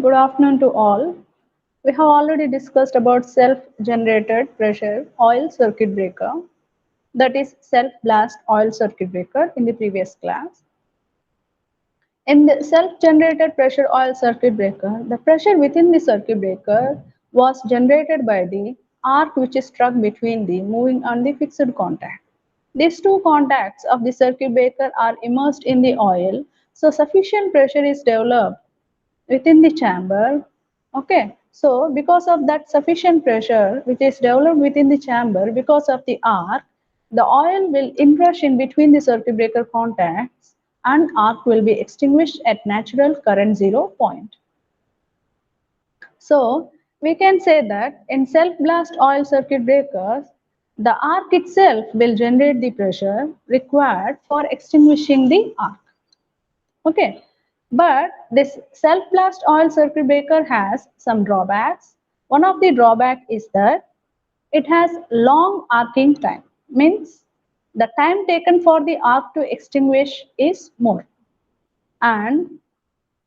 Good afternoon to all. We have already discussed about self-generated pressure oil circuit breaker, that is self-blast oil circuit breaker in the previous class. In the self-generated pressure oil circuit breaker, the pressure within the circuit breaker was generated by the arc which is struck between the moving and the fixed contact. These two contacts of the circuit breaker are immersed in the oil, so sufficient pressure is developed within the chamber. Okay, so because of that sufficient pressure which is developed within the chamber because of the arc, the oil will inrush in between the circuit breaker contacts and arc will be extinguished at natural current zero point. So we can say that in self-blast oil circuit breakers, the arc itself will generate the pressure required for extinguishing the arc. Okay, but this self-blast oil circuit breaker has some drawbacks. One of the drawback is that it has long arcing time, means the time taken for the arc to extinguish is more, and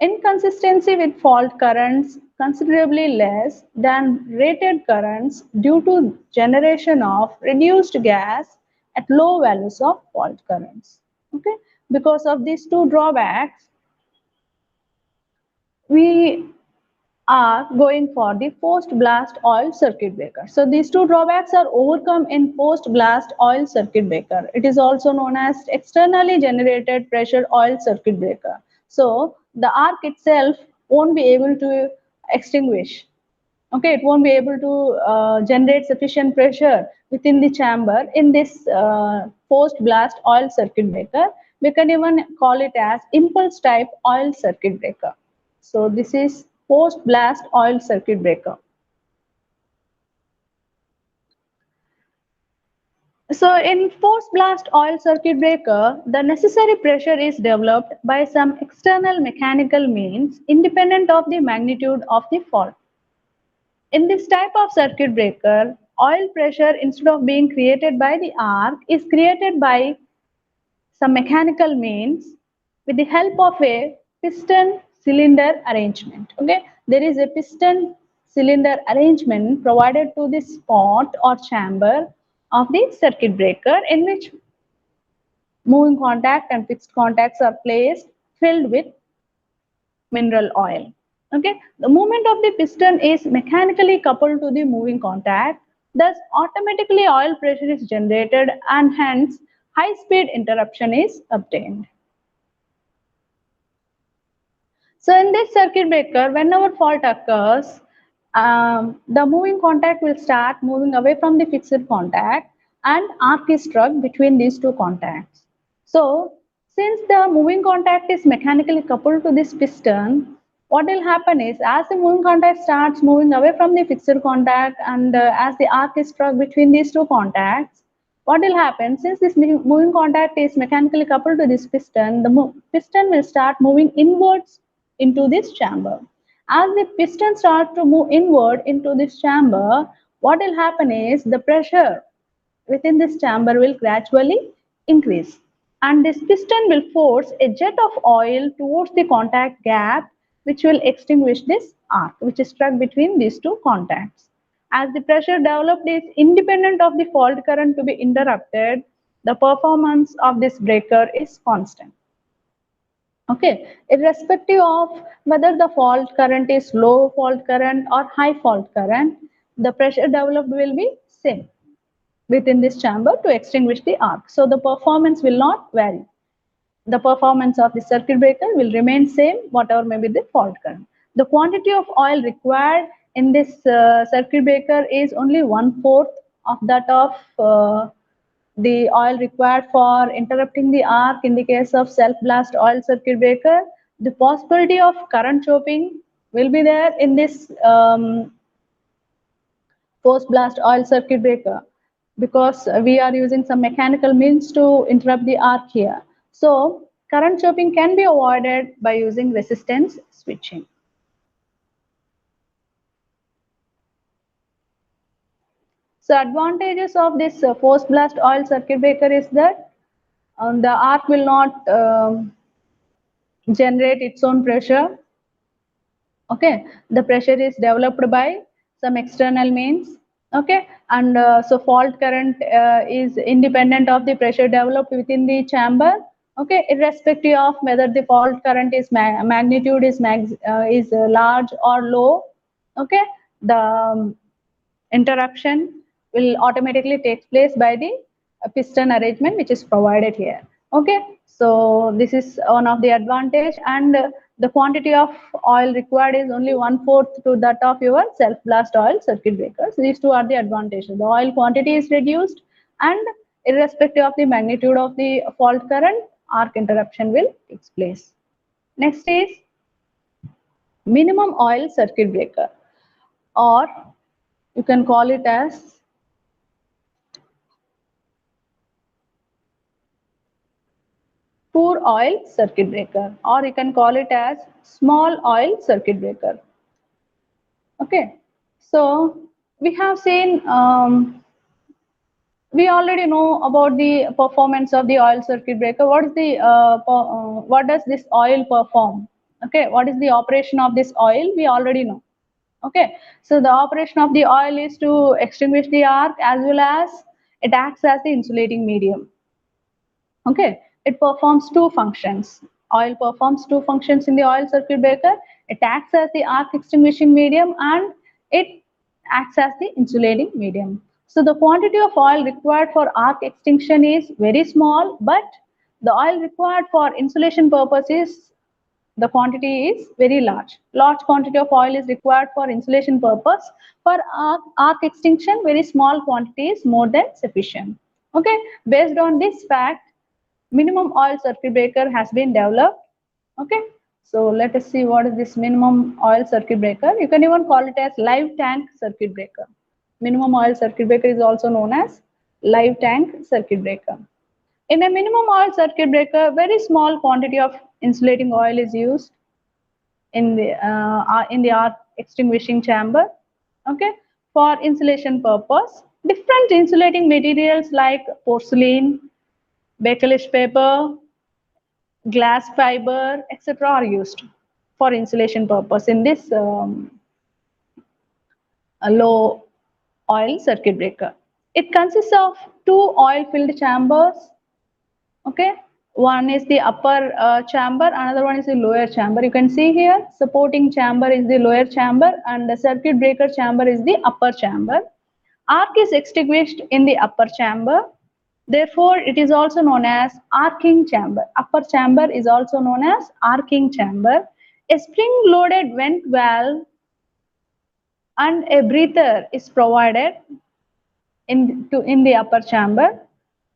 inconsistency with fault currents considerably less than rated currents due to generation of reduced gas at low values of fault currents. Okay, because of these two drawbacks, we are going for the post-blast oil circuit breaker. So these two drawbacks are overcome in post-blast oil circuit breaker. It is also known as externally generated pressure oil circuit breaker. So the arc itself won't be able to extinguish. Okay, it won't be able to generate sufficient pressure within the chamber in this post-blast oil circuit breaker. We can even call it as impulse type oil circuit breaker. So this is post-blast oil circuit breaker. So in post-blast oil circuit breaker, the necessary pressure is developed by some external mechanical means independent of the magnitude of the fault. In this type of circuit breaker, oil pressure instead of being created by the arc is created by some mechanical means with the help of a piston cylinder arrangement. Okay, there is a piston cylinder arrangement provided to the spot or chamber of the circuit breaker in which moving contact and fixed contacts are placed filled with mineral oil. Okay, the movement of the piston is mechanically coupled to the moving contact, thus automatically oil pressure is generated and hence high speed interruption is obtained. So in this circuit breaker, whenever fault occurs, the moving contact will start moving away from the fixed contact and arc is struck between these two contacts. So since the moving contact is mechanically coupled to this piston, what will happen is as the moving contact starts moving away from the fixed contact and as the arc is struck between these two contacts, what will happen since this moving contact is mechanically coupled to this piston, the piston will start moving inwards into this chamber. As the piston starts to move inward into this chamber, what will happen is the pressure within this chamber will gradually increase and this piston will force a jet of oil towards the contact gap which will extinguish this arc which is struck between these two contacts. As the pressure developed is independent of the fault current to be interrupted, the performance of this breaker is constant. Okay, irrespective of whether the fault current is low fault current or high fault current, the pressure developed will be same within this chamber to extinguish the arc. So the performance will not vary. The performance of the circuit breaker will remain same whatever may be the fault current. The quantity of oil required in this circuit breaker is only 1/4 of that of the oil required for interrupting the arc in the case of self-blast oil circuit breaker. The possibility of current chopping will be there in this post-blast oil circuit breaker because we are using some mechanical means to interrupt the arc here. So current chopping can be avoided by using resistance switching. So advantages of this post-blast oil circuit breaker is that the arc will not generate its own pressure. Okay, the pressure is developed by some external means. Okay, and so fault current is independent of the pressure developed within the chamber. Okay, irrespective of whether the fault current is magnitude is large or low. Okay, the interruption will automatically take place by the piston arrangement which is provided here. Okay, so this is one of the advantage, and the quantity of oil required is only 1/4 to that of your self blast oil circuit breakers. These two are the advantages. The oil quantity is reduced, and irrespective of the magnitude of the fault current, arc interruption will take place. Next is minimum oil circuit breaker, or you can call it as poor oil circuit breaker, or you can call it as small oil circuit breaker. Okay, so we have seen, we already know about the performance of the oil circuit breaker. What is the what does this oil perform? Okay, what is the operation of this oil? We already know. Okay, so the operation of the oil is to extinguish the arc, as well as it acts as the insulating medium. Okay, it performs two functions. Oil performs two functions in the oil circuit breaker. It acts as the arc extinguishing medium, and it acts as the insulating medium. So the quantity of oil required for arc extinction is very small, but the oil required for insulation purposes, the quantity is very large. Large quantity of oil is required for insulation purpose. For arc extinction, very small quantity is more than sufficient. Okay, based on this fact, minimum oil circuit breaker has been developed. Okay, so let us see what is this minimum oil circuit breaker. You can even call it as live tank circuit breaker. Minimum oil circuit breaker is also known as live tank circuit breaker. In a minimum oil circuit breaker, very small quantity of insulating oil is used in the arc extinguishing chamber. Okay, for insulation purpose, different insulating materials like porcelain, bakelite paper, glass fiber, etc. are used for insulation purpose in this low oil circuit breaker. It consists of two oil filled chambers. Okay, one is the upper chamber, another one is the lower chamber. You can see here, supporting chamber is the lower chamber, and the circuit breaker chamber is the upper chamber. Arc is extinguished in the upper chamber. Therefore, it is also known as arcing chamber. Upper chamber is also known as arcing chamber. A spring-loaded vent valve and a breather is provided in the upper chamber.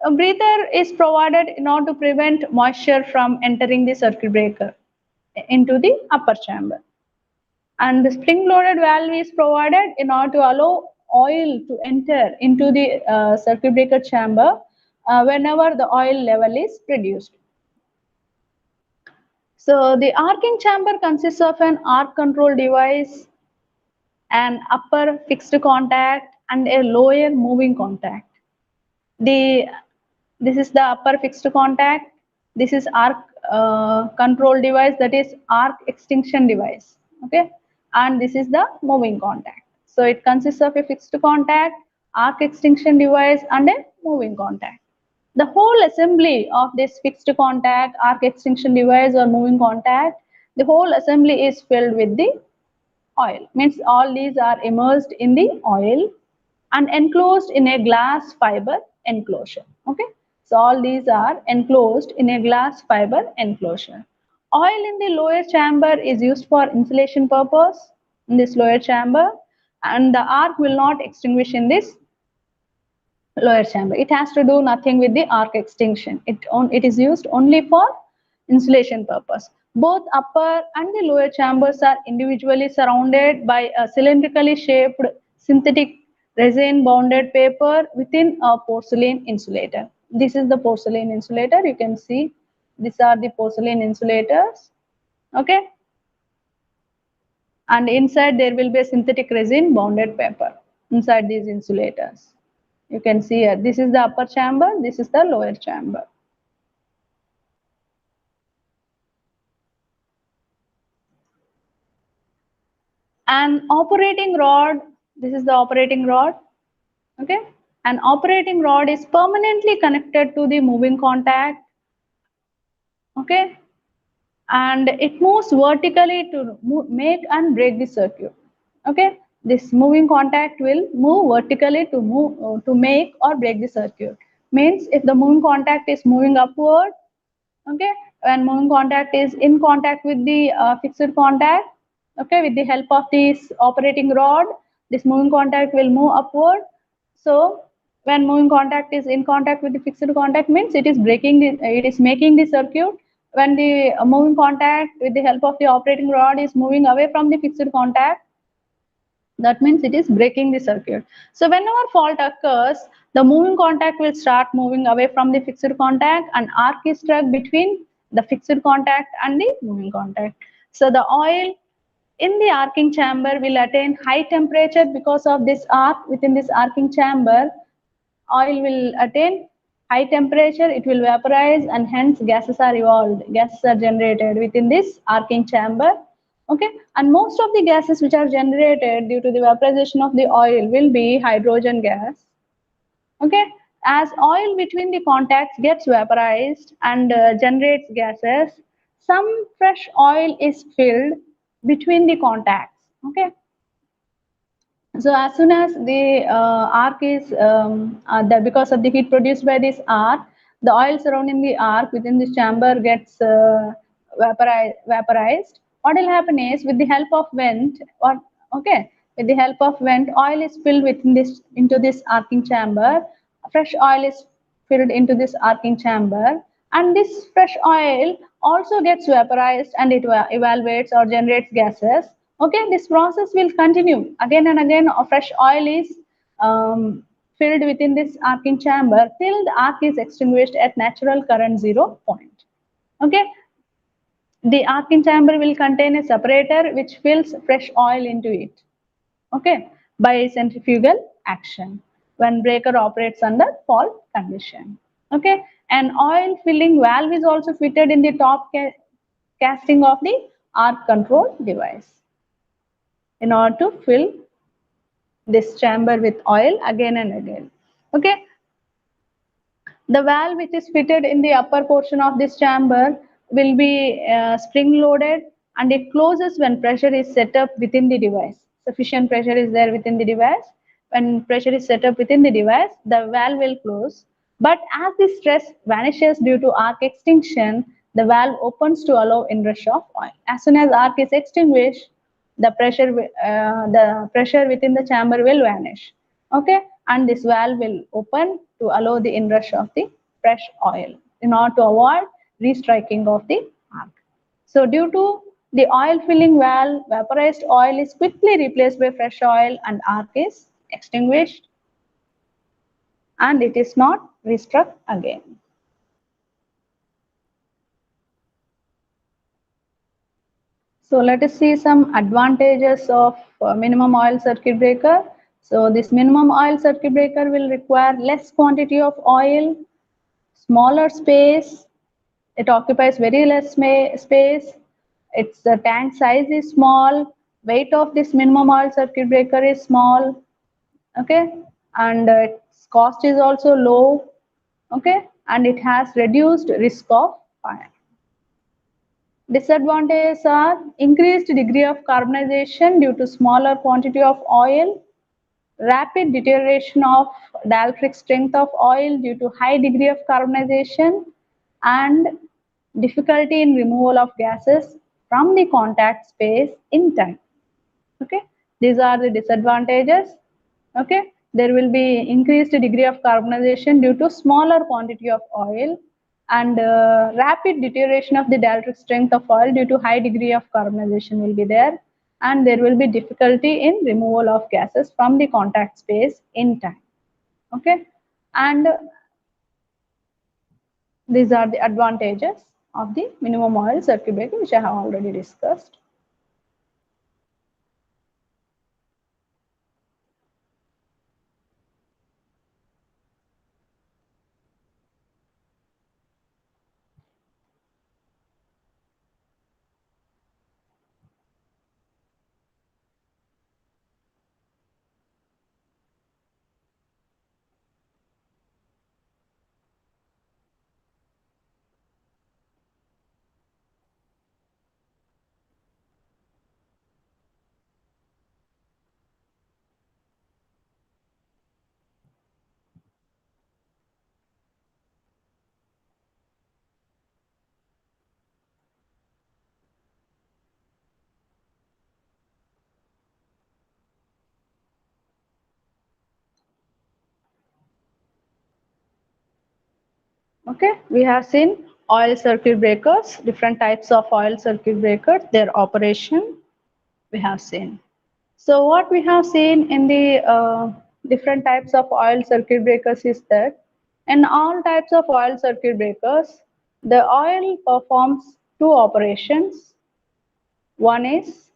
A breather is provided in order to prevent moisture from entering the circuit breaker into the upper chamber. And the spring-loaded valve is provided in order to allow oil to enter into the circuit breaker chamber whenever the oil level is reduced. So the arcing chamber consists of an arc control device, an upper fixed contact, and a lower moving contact. The This is the upper fixed contact. This is arc control device, that is arc extinction device. Okay, and this is the moving contact. So it consists of a fixed contact, arc extinction device, and a moving contact. The whole assembly of this fixed contact, arc extinction device, or moving contact, the whole assembly is filled with the oil. Means all these are immersed in the oil and enclosed in a glass fiber enclosure. Okay, so all these are enclosed in a glass fiber enclosure. Oil in the lower chamber is used for insulation purpose in this lower chamber, and the arc will not extinguish in this lower chamber. It has to do nothing with the arc extinction. It is used only for insulation purpose. Both upper and the lower chambers are individually surrounded by a cylindrically shaped synthetic resin bounded paper within a porcelain insulator. This is the porcelain insulator. You can see these are the porcelain insulators. Okay, and inside there will be a synthetic resin bounded paper inside these insulators. You can see here, this is the upper chamber, this is the lower chamber. An operating rod, this is the operating rod, okay? An operating rod is permanently connected to the moving contact, okay? And it moves vertically to make and break the circuit, okay? This moving contact will move vertically to make or break the circuit. Means if the moving contact is moving upward, okay, when moving contact is in contact with the fixed contact, okay, with the help of this operating rod, this moving contact will move upward. So when moving contact is in contact with the fixed contact, means it is breaking the, it is making the circuit. When the moving contact with the help of the operating rod is moving away from the fixed contact, that means it is breaking the circuit. So whenever fault occurs, the moving contact will start moving away from the fixed contact and arc is struck between the fixed contact and the moving contact. So the oil in the arcing chamber will attain high temperature because of this arc. Within this arcing chamber, oil will attain high temperature, it will vaporize, and hence gases are evolved, gases are generated within this arcing chamber. Okay, and most of the gases which are generated due to the vaporization of the oil will be hydrogen gas. Okay, as oil between the contacts gets vaporized and generates gases, some fresh oil is filled between the contacts. Okay, so as soon as the arc is because of the heat produced by this arc, the oil surrounding the arc within this chamber gets vaporized. What will happen is with the help of vent, or okay, with the help of vent, oil is filled within this into this arcing chamber. Fresh oil is filled into this arcing chamber, and this fresh oil also gets vaporized and it evaluates or generates gases. Okay, this process will continue again and again. A fresh oil is filled within this arcing chamber till the arc is extinguished at natural current 0 point. Okay, the arcing chamber will contain a separator which fills fresh oil into it, okay, by centrifugal action when breaker operates under fault condition. Okay, an oil filling valve is also fitted in the top casting of the arc control device in order to fill this chamber with oil again and again. Okay, the valve which is fitted in the upper portion of this chamber will be spring loaded and it closes when pressure is set up within the device. Sufficient pressure is there within the device. When pressure is set up within the device, the valve will close. But as the stress vanishes due to arc extinction, the valve opens to allow inrush of oil. As soon as arc is extinguished, the pressure within the chamber will vanish. Okay, and this valve will open to allow the inrush of the fresh oil in order to avoid restriking of the arc. So due to the oil filling valve, vaporized oil is quickly replaced by fresh oil and arc is extinguished and it is not restruck again. So let us see some advantages of minimum oil circuit breaker. So this minimum oil circuit breaker will require less quantity of oil, smaller space, it occupies very less space, its the tank size is small, weight of this minimum oil circuit breaker is small, okay, and its cost is also low, okay, and it has reduced risk of fire. Disadvantages are increased degree of carbonization due to smaller quantity of oil, rapid deterioration of dielectric strength of oil due to high degree of carbonization, and difficulty in removal of gases from the contact space in time. Okay, these are the disadvantages. Okay, there will be increased degree of carbonization due to smaller quantity of oil and rapid deterioration of the dielectric strength of oil due to high degree of carbonization will be there, and there will be difficulty in removal of gases from the contact space in time. Okay, and these are the advantages of the minimum oil circuit breaker which I have already discussed. Okay, we have seen oil circuit breakers, different types of oil circuit breakers, their operation we have seen. So what we have seen in the different types of oil circuit breakers is that in all types of oil circuit breakers, the oil performs two operations. One is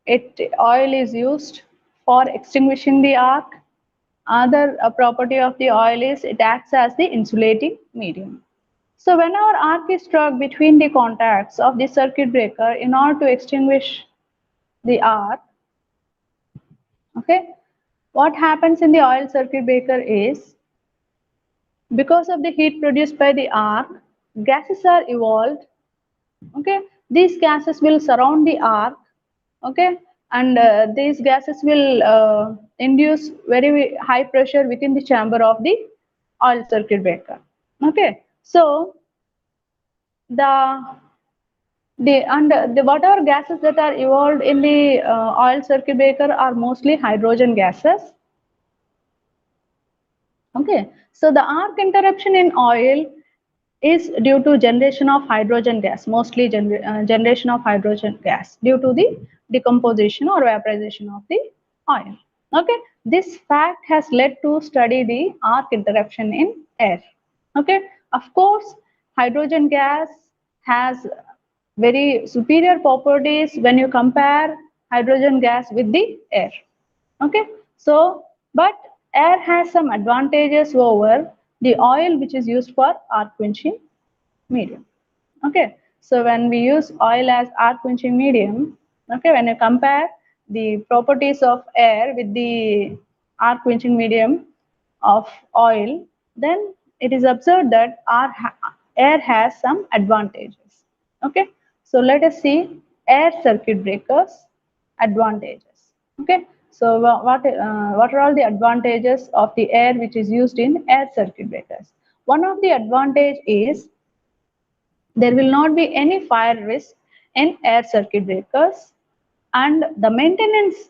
oil is used for extinguishing the arc. Other property of the oil is it acts as the insulating medium. So when our arc is struck between the contacts of the circuit breaker in order to extinguish the arc, okay, what happens in the oil circuit breaker is because of the heat produced by the arc, gases are evolved. Okay, these gases will surround the arc. Okay, and these gases will induce very high pressure within the chamber of the oil circuit breaker. Okay, so the the whatever gases that are evolved in the oil circuit breaker are mostly hydrogen gases. Okay, so the arc interruption in oil is due to generation of hydrogen gas, mostly generation of hydrogen gas due to the decomposition or vaporization of the oil. Okay, this fact has led to study the arc interruption in air. Okay, of course, hydrogen gas has very superior properties when you compare hydrogen gas with the air. Okay, so but air has some advantages over the oil which is used for arc quenching medium. Okay, so when we use oil as arc quenching medium, okay, when you compare the properties of air with the arc quenching medium of oil, then it is observed that air has some advantages. Okay, so let us see air circuit breakers advantages. Okay, so what are all the advantages of the air which is used in air circuit breakers? One of the advantage is there will not be any fire risk in air circuit breakers, and the maintenance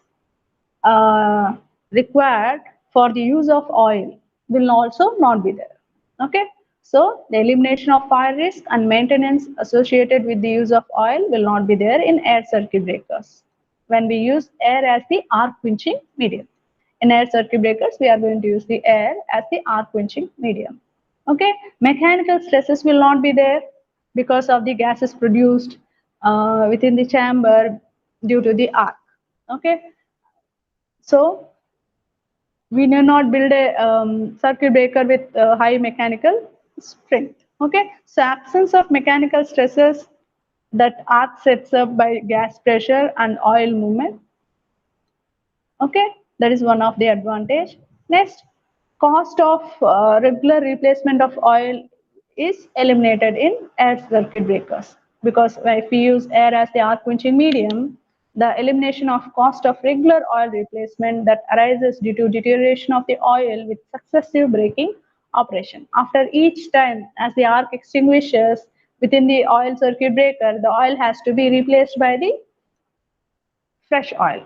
required for the use of oil will also not be there. Okay, so the elimination of fire risk and maintenance associated with the use of oil will not be there in air circuit breakers when we use air as the arc quenching medium. In air circuit breakers, we are going to use the air as the arc quenching medium. Okay, mechanical stresses will not be there because of the gases produced within the chamber due to the arc. Okay, so we need not build a circuit breaker with high mechanical strength. Okay, so absence of mechanical stresses that arc sets up by gas pressure and oil movement. Okay, that is one of the advantage. Next, cost of regular replacement of oil is eliminated in air circuit breakers because if we use air as the arc quenching medium, the elimination of cost of regular oil replacement that arises due to deterioration of the oil with successive breaking operation. After each time as the arc extinguishes within the oil circuit breaker, the oil has to be replaced by the fresh oil.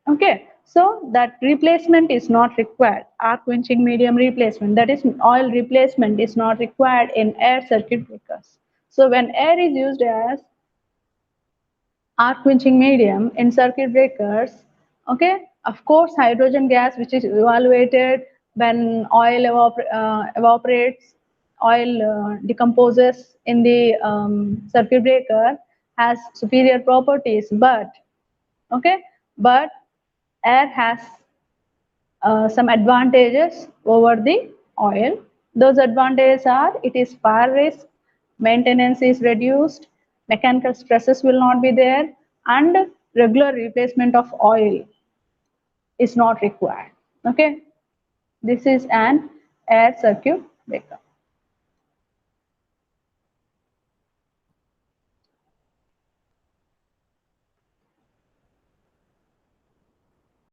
Okay, so that replacement is not required. Arc quenching medium replacement, that is oil replacement, is not required in air circuit breakers. So when air is used as arc quenching medium in circuit breakers, okay, of course hydrogen gas which is evaluated when oil evaporates, oil decomposes in the circuit breaker has superior properties, but okay, but air has some advantages over the oil. Those advantages are it is fire risk, maintenance is reduced, mechanical stresses will not be there, and regular replacement of oil is not required. Okay, this is an air circuit breaker.